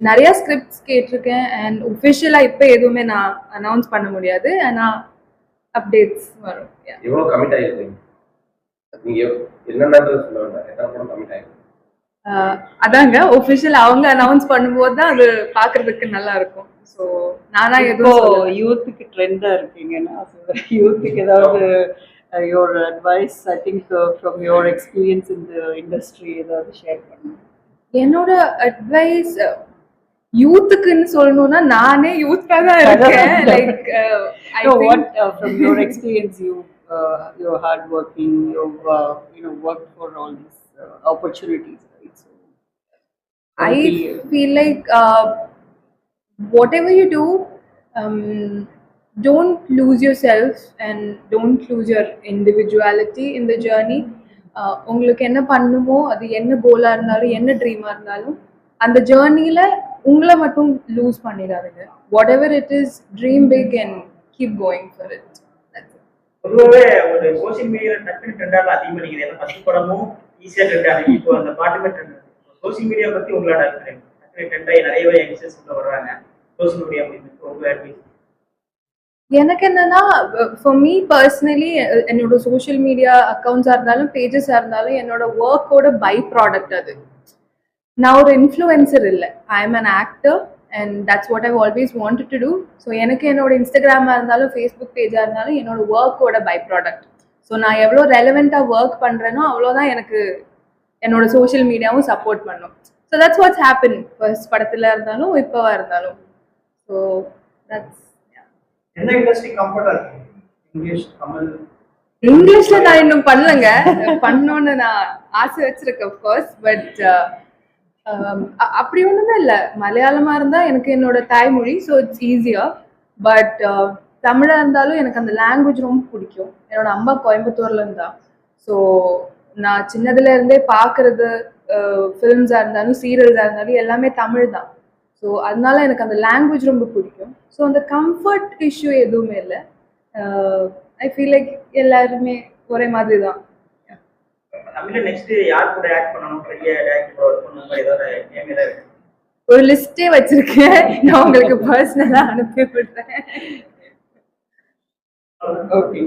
நிறைய ஸ்கிரிப்ட்ஸ் கேட்டிருக்கேன் அண்ட் ஒஃபிஷியலாக இப்போ எதுவுமே நான் அனௌன்ஸ் பண்ண முடியாது. ஆனால் அப்டேட்ஸ் வரும். எவ்வளோ கமிட் ஆகிருக்கீங்க நீங்கள் என்னென்ன சொல்ல வேண்டாம் எத்தனை படம் கமிட் ஆகிருக்கு? அதாங்க ஒஃபிஷியல் அவங்க அனௌன்ஸ் பண்ணும்போது தான் அது பார்க்கறதுக்கு நல்லா இருக்கும். ஸோ நானா எதுவும் யூத்துக்கு ட்ரெண்டாக இருக்கீங்கன்னா யூத்துக்கு ஏதாவது your advice, I think from your experience in the industry ஏதாவது ஷேர் பண்ணுங்க. என்னோட அட்வைஸ் யூத்துக்குன்னு சொல்லணும்னா நானே யூத்தாக தான் இருக்கேன். Like what from your experience you're hard working, you've worked for all these opportunities, right? So I feel like whatever you do, don't lose yourself and don't lose your individuality in the journey. உங்களுக்கு என்ன பண்ணணுமோ அது என்ன Cola இருந்தாலும் என்ன ட்ரீமா இருந்தாலும் அந்த ஜேர்னில உங்களை மட்டும் லூஸ் பண்ணிடாதுங்க. Whatever it is, dream big and keep going for it. பொதுவாகவே ஒரு சோசியல் மீடியாவில் டக்குனு ட்ரெண்டாக அதிகமாக நிற்குது. ஏன்னா ஃபர்ஸ்ட் படமும் ஈஸியாக ட்ரெண்ட் ஆகுது. இப்போ அந்த பாட்டுமே ட்ரெண்ட். சோசியல் மீடியா பற்றி உங்களோட அபிப்பிராயம்? டக்குனு ட்ரெண்டாகி நிறையவே யங்ஸ்டர்ஸ் உள்ள வர்றாங்க சோசியல் மீடியா அப்படின்னு உங்கள் அட்வைஸ்? எனக்கு என்னன்னா, ஃபார் மீ பர்சனலி என்னோட சோஷியல் மீடியா அக்கௌண்ட்ஸாக இருந்தாலும் பேஜஸாக இருந்தாலும் என்னோட ஒர்க்கோட பை ப்ராடக்ட் அது. நான் ஒரு இன்ஃப்ளூயன்சர் இல்லை. I am an actor and that's what I've always wanted to do. So எனக்கு என்னோட இன்ஸ்டாகிராமாக இருந்தாலும் ஃபேஸ்புக் பேஜாக இருந்தாலும் என்னோட ஒர்க்கோட பை ப்ராடக்ட். ஸோ நான் எவ்வளோ ரெலவெண்ட்டாக ஒர்க் பண்ணுறேனோ அவ்வளோதான் எனக்கு என்னோட சோஷியல் மீடியாவும் சப்போர்ட் பண்ணும். So that's watts happen first படத்தில் இருந்தாலும் இப்போவா இருந்தாலும். ஸோ தட்ஸ் என்ன இண்டஸ்ட்ரி கம்ஃபர்ட்டா இருக்கு? இங்கிலீஷ், தமிழ்? இங்கிலீஷ்ல நான் இன்னும் பண்ணலங்க. பண்ணணும்னு நான் ஆசை வச்சிருக்கேன் ஃபர்ஸ்ட். பட் அப்படி ஒண்ணுமே இல்லை. மலையாளமா இருந்தா எனக்கு என்னோட தாய்மொழி, ஸோ இட்ஸ் ஈஸியர். பட் தமிழா இருந்தாலும் எனக்கு அந்த லாங்குவேஜ் ரொம்ப பிடிக்கும். என்னோட அம்மா கோயம்புத்தூர்ல இருந்தா. ஸோ நான் சின்னதுல இருந்தே பார்க்கறது ஃபிலிம்ஸா இருந்தாலும் சீரியல்ஸா இருந்தாலும் எல்லாமே தமிழ் தான். ஸோ அதனால எனக்கு அந்த லாங்குவேஜ் ரொம்ப பிடிக்கும். ஸோ அந்த கம்ஃபர்ட் இஷ்யூ எதுவுமே இல்லை. ஐ ஃபீல் லைக் எல்லாருமே ஒரே மாதிரி தான். ஒரு லிஸ்டே வச்சிருக்கேன். நான் உங்களுக்கு பர்சனலா அனுப்பி விடுறேன். Okay.